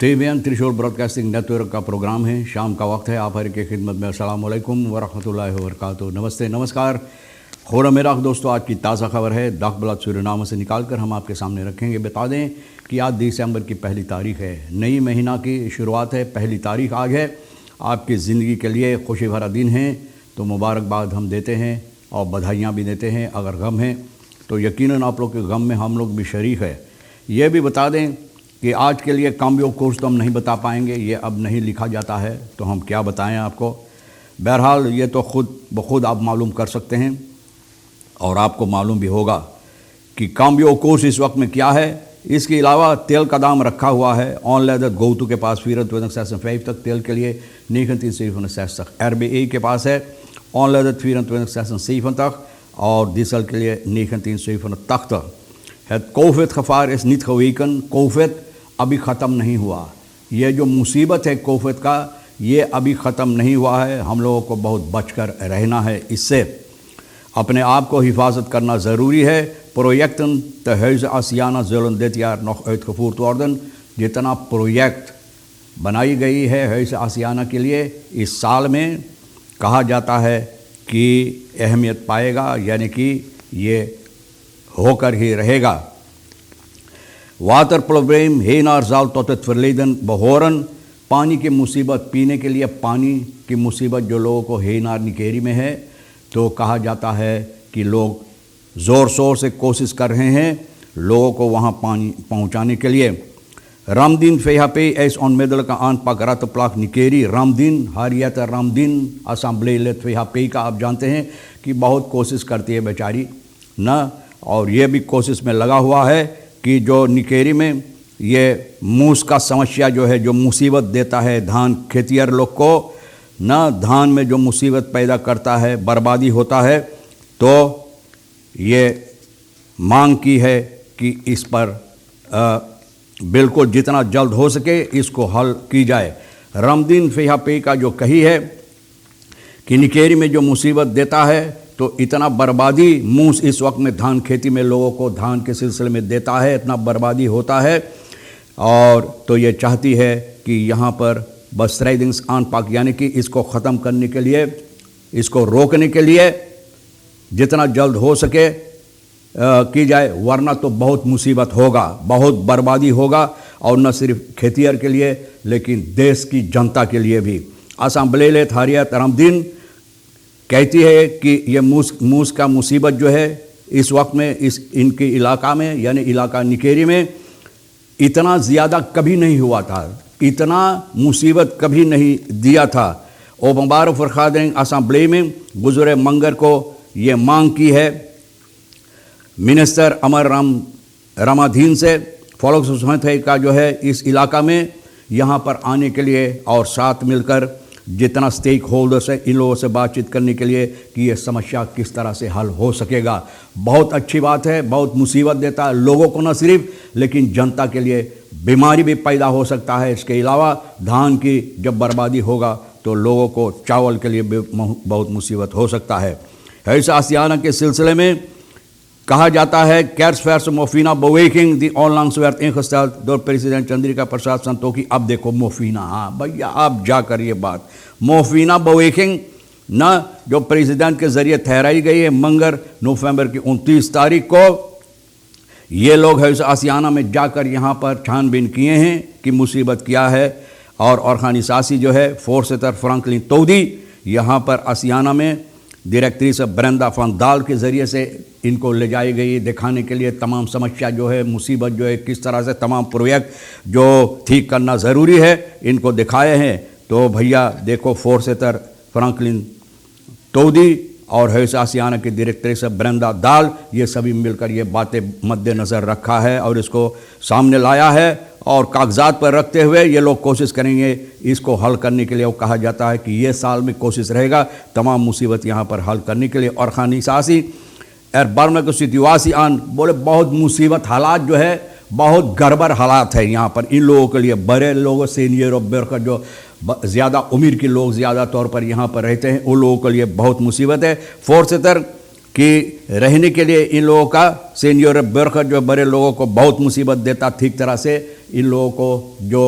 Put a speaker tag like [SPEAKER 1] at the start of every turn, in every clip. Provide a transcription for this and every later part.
[SPEAKER 1] TVN त्रिशूल broadcasting network का programme है। शाम का वक्त है। आप हर की खिदमत में अस्सलाम वालेकुम वरहमतुल्लाहि वबरकातुहू। नमस्ते, नमस्कार। खोरा मेरा दोस्तों, आज की ताज़ा खबर है डाक बलाद सूरीनाम से निकाल कर हम आपके सामने रखेंगे। बता दें कि आज दिसंबर की पहली तारीख है, नई महीना की शुरुआत है। पहली तारीख आज है। आपकी ज़िंदगी के लिए खुशी भरा दिन है, तो मुबारकबाद हम देते हैं और बधाइयाँ भी देते हैं। अगर गम है तो यकीनन आप लोग के गम में हम लोग भी शरीक है। ये भी बता दें कि आज के लिए काम्बियो कोर्स तो हम नहीं बता पाएंगे, ये अब नहीं लिखा जाता है, तो हम क्या बताएं आपको। बहरहाल ये तो खुद ब खुद आप मालूम कर सकते हैं और आपको मालूम भी होगा कि काम्बियो कोर्स इस वक्त में क्या है। इसके अलावा तेल का दाम रखा हुआ है। ऑन लेदर गोतू के पास 24,5 तक तेल के लिए 19,760 तक। RBA के पास है ऑन लेदर 24,607 तक और डीजल के लिए 19,780 तक। कोविड खफार इस नित खवीकन कोविड अभी ख़त्म नहीं हुआ। ये जो मुसीबत है कोविड का, ये अभी ख़त्म नहीं हुआ है। हम लोगों को बहुत बचकर रहना है। इससे अपने आप को हिफाजत करना ज़रूरी है। प्रोजेक्टन तहज़ आसियाना ज़ुलन dit jaar nog uitgevoerd worden। जितना प्रोजेक्ट बनाई गई है हैज़ आसियाना के लिए इस साल में, कहा जाता है कि अहमियत पाएगा, यानी कि ये होकर ही रहेगा। वाटरप्रॉब्लम हेनार जाल tot het verleden behoren। पानी की मुसीबत, पीने के लिए पानी की मुसीबत जो लोगों को हेनार निकेरी में है, तो कहा जाता है कि लोग ज़ोर शोर से कोशिश कर रहे हैं लोगों को वहाँ पानी पहुँचाने के लिए। रामदीन फेहापे एस onmiddellijke aanpak rattenplaag निकेरी। रामदीन हारियत रामदीन असम्बली लेत फेहापे का आप जानते हैं कि बहुत कोशिश करती है बेचारी ना, और ये भी कोशिश में लगा हुआ है कि जो निकेरी में ये मूस का समस्या जो है, जो मुसीबत देता है धान खेतिहर लोग को ना, धान में जो मुसीबत पैदा करता है, बर्बादी होता है, तो ये मांग की है कि इस पर बिल्कुल जितना जल्द हो सके इसको हल की जाए। रामदीन फेहापे का जो कही है कि निकेरी में जो मुसीबत देता है, तो इतना बर्बादी मूस इस वक्त में धान खेती में लोगों को धान के सिलसिले में देता है, इतना बर्बादी होता है, और तो ये चाहती है कि यहाँ पर बस्ट्राइडिंग्स आनपाक यानी कि इसको ख़त्म करने के लिए, इसको रोकने के लिए जितना जल्द हो सके की जाए, वरना तो बहुत मुसीबत होगा, बहुत बर्बादी होगा, और न सिर्फ खेतिहर के लिए लेकिन देश की जनता के लिए भी। असम्बली थारियत रामदीन कहती है कि ये मूस का मुसीबत जो है इस वक्त में इनके इलाका में, यानी इलाका निकेरी में इतना ज़्यादा कभी नहीं हुआ था, इतना मुसीबत कभी नहीं दिया था। ओ मुबारक फरखादें असम्बली में गुज़रे मंगर को ये मांग की है मिनिस्टर अमर रामाधीन से। फॉलोक्स सोसाइटी का जो है इस इलाका में यहाँ पर आने के लिए और साथ मिलकर जितना स्टेक होल्डर्स है इन लोगों से बातचीत करने के लिए कि ये समस्या किस तरह से हल हो सकेगा। बहुत अच्छी बात है। बहुत मुसीबत देता है लोगों को न सिर्फ, लेकिन जनता के लिए बीमारी भी पैदा हो सकता है। इसके अलावा धान की जब बर्बादी होगा तो लोगों को चावल के लिए भी बहुत मुसीबत हो सकता है। ऐसा आसियाना के सिलसिले में कहा जाता है कैर्सफेर्स मोफिना बेवeging दी onlangs werd ingesteld door president Chandrika Prasad Santokhi. अब देखो मोफिना, हाँ भैया आप जाकर ये बात मोफिना बेवeging ना, जो प्रेसिडेंट के ज़रिए ठहराई गई है मंगर नवंबर की 29 तारीख को। ये लोग है आसियाना में जाकर यहाँ पर छानबीन किए हैं कि मुसीबत क्या है, और ऑर्खानी सासी जो है फोर्सेटर फ्रैंकलिन तौदी यहाँ पर आसियाना में डायरेक्ट्रेस ब्रेंडा फन दाल के ज़रिए से इनको ले जाई गई दिखाने के लिए तमाम समस्या जो है, मुसीबत जो है, किस तरह से तमाम प्रोजेक्ट जो ठीक करना ज़रूरी है इनको दिखाए हैं। तो भैया देखो फोर्सेटर फ्रैंकलिन तौदी और हैस आसियाना के डायरेक्ट्रेस ब्रेंडा दाल, ये सभी मिलकर ये बातें मद्देनज़र रखा है और इसको सामने लाया है, और कागजात पर रखते हुए ये लोग कोशिश करेंगे इसको हल करने के लिए। वो कहा जाता है कि ये साल में कोशिश रहेगा तमाम मुसीबत यहाँ पर हल करने के लिए। और खानी सासी एर बर्मा को सितवासी आन बोले बहुत मुसीबत हालात जो है, बहुत गड़बड़ हालात है यहाँ पर इन लोगों के लिए। बड़े लोगों सीनियर और बेरकर जो ज़्यादा उम्र के लोग ज़्यादा तौर पर यहाँ पर रहते हैं, उन लोगों के लिए बहुत मुसीबत है। फोर्सेटर कि रहने के लिए इन लोगों का सीनियर बरखत जो बड़े लोगों को बहुत मुसीबत देता, ठीक तरह से इन लोगों को जो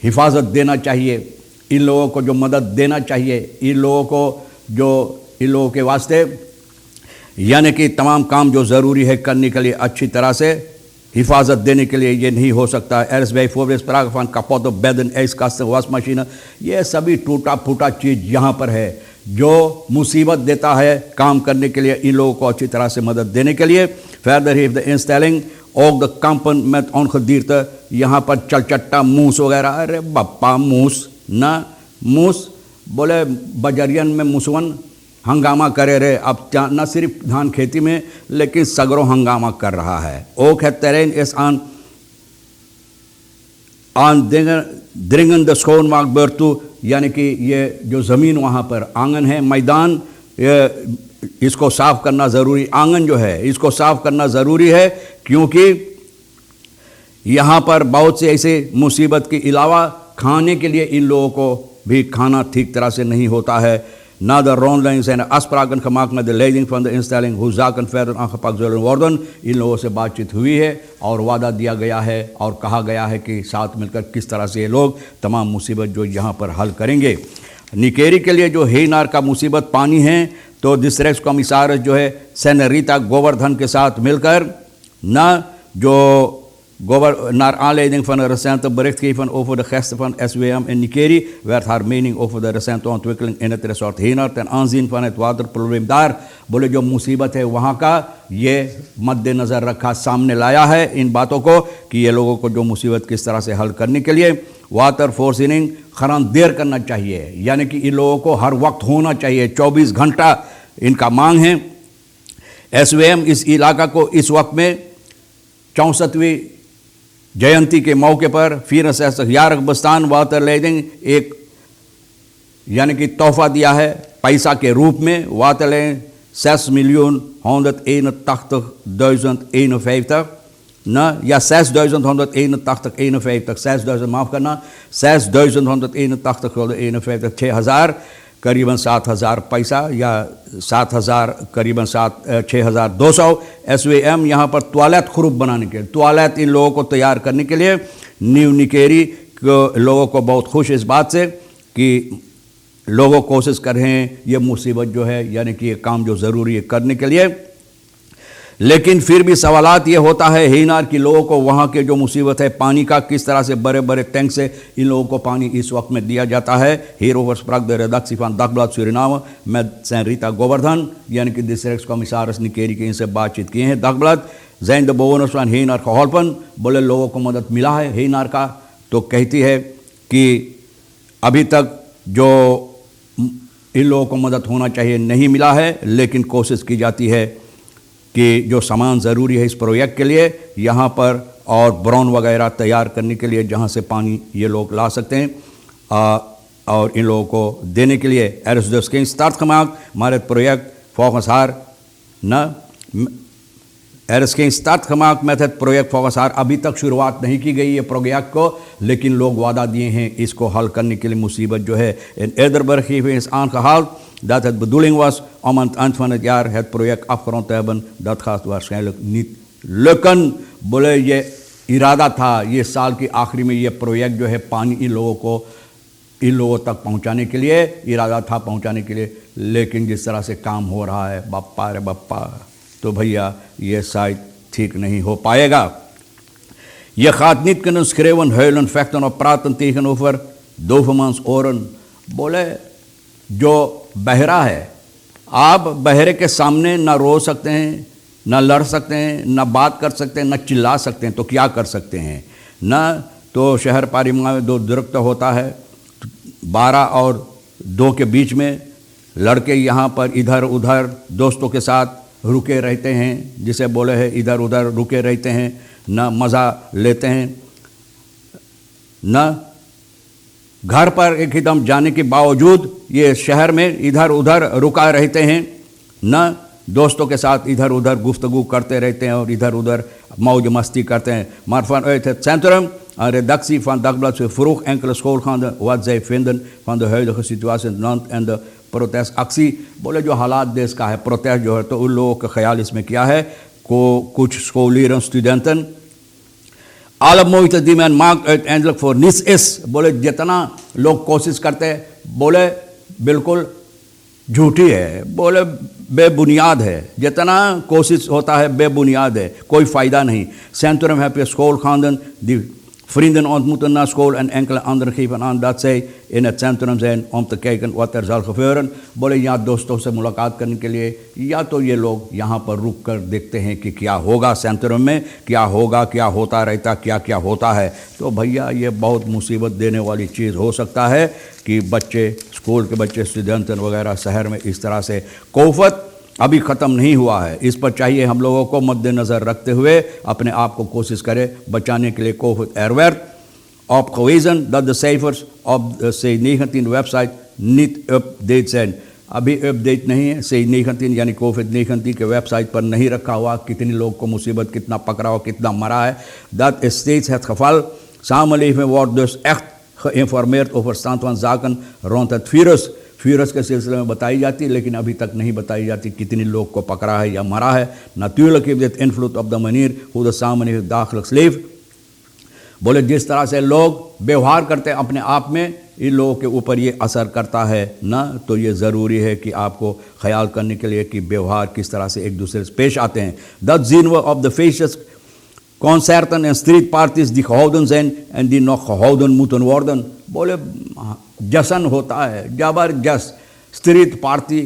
[SPEAKER 1] हिफाजत देना चाहिए, इन लोगों को जो मदद देना चाहिए, इन लोगों को जो इन लोगों के वास्ते यानी कि तमाम काम जो ज़रूरी है करने के लिए अच्छी तरह से हिफाजत देने के लिए ये नहीं हो सकता। एरसबाई फोर्स प्रागफान कपोतो बेदन एस कास्ट वॉश मशीन, ये सभी टूटा फूटा चीज़ यहाँ पर है जो मुसीबत देता है काम करने के लिए, इन लोगों को अच्छी तरह से मदद देने के लिए। फर्दर हिफ द इंस्टेलिंग ओक द कंपन में ऑन खदीरत, यहाँ पर चलचट्टा मूस वगैरह, अरे बप्पा मूस ना मूस बोले बजरियन में मुसवन हंगामा करे रहे। अब न सिर्फ धान खेती में लेकिन सगरों हंगामा कर रहा है। ओक है तेरेन इस आन द्रिंगन द स्कोन मार्क बर्तू, यानी कि ये जो ज़मीन वहाँ पर आंगन है, मैदान, इसको साफ़ करना ज़रूरी, आंगन जो है इसको साफ़ करना ज़रूरी है, क्योंकि यहाँ पर बहुत से ऐसे मुसीबत के अलावा खाने के लिए इन लोगों को भी खाना ठीक तरह से नहीं होता है। Na de rondleiding zijn er afspraken gemaakt met de leiding van de instelling hoe zaken verder aangepakt zullen worden। इन लोगों से बातचीत हुई है और वादा दिया गया है और कहा गया है कि साथ मिलकर किस तरह से ये लोग तमाम मुसीबत जो यहाँ पर हल करेंगे। निकेरी के लिए जो हेनार का मुसीबत पानी है, तो डिस्ट्रिक्ट कमिश्नर जो है सेनरीता गोवर्धन के साथ मिलकर न जो naar aanleiding van een recente berichtgeving over de gasten van SWM in Nikeri werd haar mening over de recente ontwikkeling in het resort Henar ten aanzien van het waterprobleem daar, बोले जो मुसीबत है वहाँ का ये मद्देनज़र रखा, सामने लाया है इन बातों को कि ये लोगों को जो मुसीबत किस तरह से हल करने के लिए वाटर फोर्सिंग खरान देर करना चाहिए, यानी कि इन लोगों को हर वक्त होना चाहिए, 24 घंटा इनका मांग है। SWM इस इलाका को इस वक्त में 64वीं जयंती के मौके पर फिर यारक बस्तान वाटर लेडिंग एक यानी कि तोहफा दिया है पैसा के रूप में। वाटर लेडिंग 6.181.051 न या 6.181.51 6.000 माफ़ करना 6.181.51 6,000 करीबन 7,000 पैसा या 7,000 करीबन 6,200 SWM यहाँ पर टॉयलेट खुरूब बनाने के लिए, टॉयलेट इन लोगों को तैयार करने के लिए न्यू निकेरी लोगों को बहुत खुश इस बात से कि लोगों कोशिश कर रहे हैं ये मुसीबत जो है यानी कि ये काम जो ज़रूरी है करने के लिए। लेकिन फिर भी सवालात ये होता है हेनार की लोगों को वहाँ के जो मुसीबत है पानी का, किस तरह से बड़े बड़े टैंक से इन लोगों को पानी इस वक्त में दिया जाता है। Hierover sprak de redactie van Dagblad Suriname met Senrita Govardhan, यानी कि डिस्ट्रिक्ट कमिश्नर निकेरी के इनसे बातचीत किए हैं। Dagblad zijn de bewoners van हेनार geholpen, बोले लोगों को मदद मिला है हेनार का। तो कहती है कि अभी तक जो इन लोगों को मदद होना चाहिए नहीं मिला है, लेकिन कोशिश की जाती है कि जो सामान ज़रूरी है इस प्रोजेक्ट के लिए यहाँ पर और ब्राउन वगैरह तैयार करने के लिए जहाँ से पानी ये लोग ला सकते हैं और इन लोगों को देने के लिए er is dus geen start gemaakt, maar het project volgens haar er is geen start gemaakt met het project volgens haar, अभी तक शुरुआत नहीं की गई है प्रोजेक्ट को, लेकिन लोग वादा दिए हैं इसको हल करने के लिए मुसीबत जो है। In eerder berichtgeving is aangehaald dat het bedoeling was om aan het eind van het jaar het project afgerond te hebben। Dat gaat waarschijnlijk niet lukken, बोले ये इरादा था ये साल की आखिरी में ये प्रोजेक्ट जो है पानी इन लोगों तक पहुंचाने के लिए इरादा था पहुंचाने के लिए, लेकिन जिस तरह से काम हो रहा है बप्पा रे बप्पा, तो भैया ये शायद ठीक नहीं हो पाएगा। Je gaat niet kunnen schreeuwen, huilen, vechten of praten tegenover dovenmans oren, बोले जो बहरा है आप बहरे के सामने ना रो सकते हैं, ना लड़ सकते हैं, ना बात कर सकते हैं, ना चिल्ला सकते हैं, तो क्या कर सकते हैं ना। तो शहर पारिमा में 2 दरख्त होता है, 12 और 2 के बीच में लड़के यहाँ पर इधर उधर दोस्तों के साथ रुके रहते हैं, जिसे बोले हैं इधर उधर रुके रहते हैं, ना मज़ा लेते हैं, ना घर पर एकदम जाने के बावजूद ये शहर में इधर उधर रुका रहते हैं, न दोस्तों के साथ इधर उधर गुफ्तगू करते रहते हैं और इधर उधर मौज मस्ती करते हैं। Maar vanuit het centrum, een redactie van Dagblad vroeg enkele schoolgaanden wat zij vinden van de huidige situatie in het land en de protestactie। बोले जो हालात देश का है, प्रोटेस्ट जो है, तो उन लोगों का ख्याल इसमें क्या है को कुछ स्कूलियन स्टूडेंटन Alle moeite die men maakt uiteindelijk voor niets is. बोले जितना लोग कोशिश करते हैं बोले बिल्कुल झूठी है, बोले बेबुनियाद है, जितना कोशिश होता है बेबुनियाद है, कोई फ़ायदा नहीं. Centrum heb je schoolgaanden die vrienden ontmoeten na school en enkele anderen geven aan dat zij in het centrum zijn om te kijken wat er zal gebeuren. बोले यहाँ दोस्तों से मुलाकात करने के लिए या तो ये लोग यहाँ पर रुक कर देखते हैं कि क्या होगा सेंटरम में, क्या होगा, क्या होता रहता, क्या क्या होता है. तो भैया ये बहुत मुसीबत देने वाली चीज़ हो सकता है कि बच्चे, स्कूल के बच्चे, स्टूडेंट वगैरह शहर में इस तरह से कोफत अभी ख़त्म नहीं हुआ है. इस पर चाहिए हम लोगों को मद्देनज़र रखते हुए अपने आप को कोशिश करें बचाने के लिए. कोविड एरwerd opgewezen dat de cijfers op de C19 website niet update zijn. अभी अपडेट नहीं है. C19 यानी कोविड-19 के वेबसाइट पर नहीं रखा हुआ कितने लोग को मुसीबत, कितना पकड़ा हो, कितना मरा है. Dat is steeds het geval. Samenleving wordt dus echt geïnformeerd over stand van zaken rond het virus. virus के सिलसिले में बताई जाती है, लेकिन अभी तक नहीं बताई जाती कितने लोग को पकड़ा है या मरा है. Natuurlijk heeft dit invloed op de manier hoe de samenleving dagelijks leeft. बोले जिस तरह से लोग व्यवहार करते हैं अपने आप में, इन लोगों के ऊपर ये असर करता है ना. तो ये ज़रूरी है कि आपको ख्याल करने के लिए कि व्यवहार किस तरह से एक दूसरे से पेश आते हैं. Dat zien we op de feestjes, concerten en streetparties die gehouden zijn en die nog gehouden moeten worden. बोले जश्न होता है, ज़बरदस्त स्ट्रीट पार्टी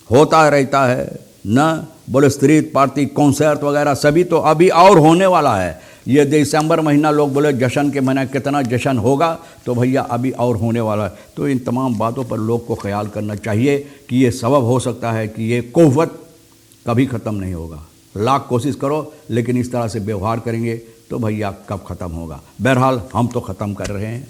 [SPEAKER 1] होता रहता है ना. बोले स्ट्रीट पार्टी, कॉन्सर्ट वगैरह सभी तो अभी और होने वाला है. ये दिसंबर महीना लोग बोले जश्न के महीना कितना जश्न होगा, तो भैया अभी और होने वाला है. तो इन तमाम बातों पर लोग को ख्याल करना चाहिए कि ये सबब हो सकता है कि ये कोवत कभी ख़त्म नहीं होगा. लाख कोशिश करो लेकिन इस तरह से व्यवहार करेंगे तो भैया कब ख़त्म होगा. बहरहाल हम तो ख़त्म कर रहे हैं.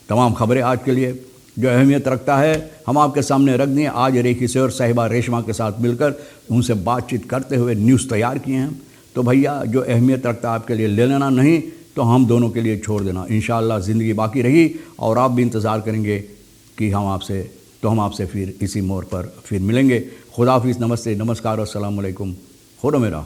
[SPEAKER 1] तमाम खबरें आज के लिए जो अहमियत रखता है हम आपके सामने रख दिए. आज रेखी से और साहिबा रेशमा के साथ मिलकर उनसे बातचीत करते हुए न्यूज़ तैयार किए हैं. तो भैया जो अहमियत रखता है आपके लिए ले लेना, नहीं तो हम दोनों के लिए छोड़ देना. इंशाअल्लाह ज़िंदगी बाकी रही और आप भी इंतज़ार करेंगे कि हम आपसे फिर इसी मोड़ पर फिर मिलेंगे. खुदा हाफिज़, नमस्ते, नमस्कार, अस्सलाम वालेकुम, खुदा मेरा.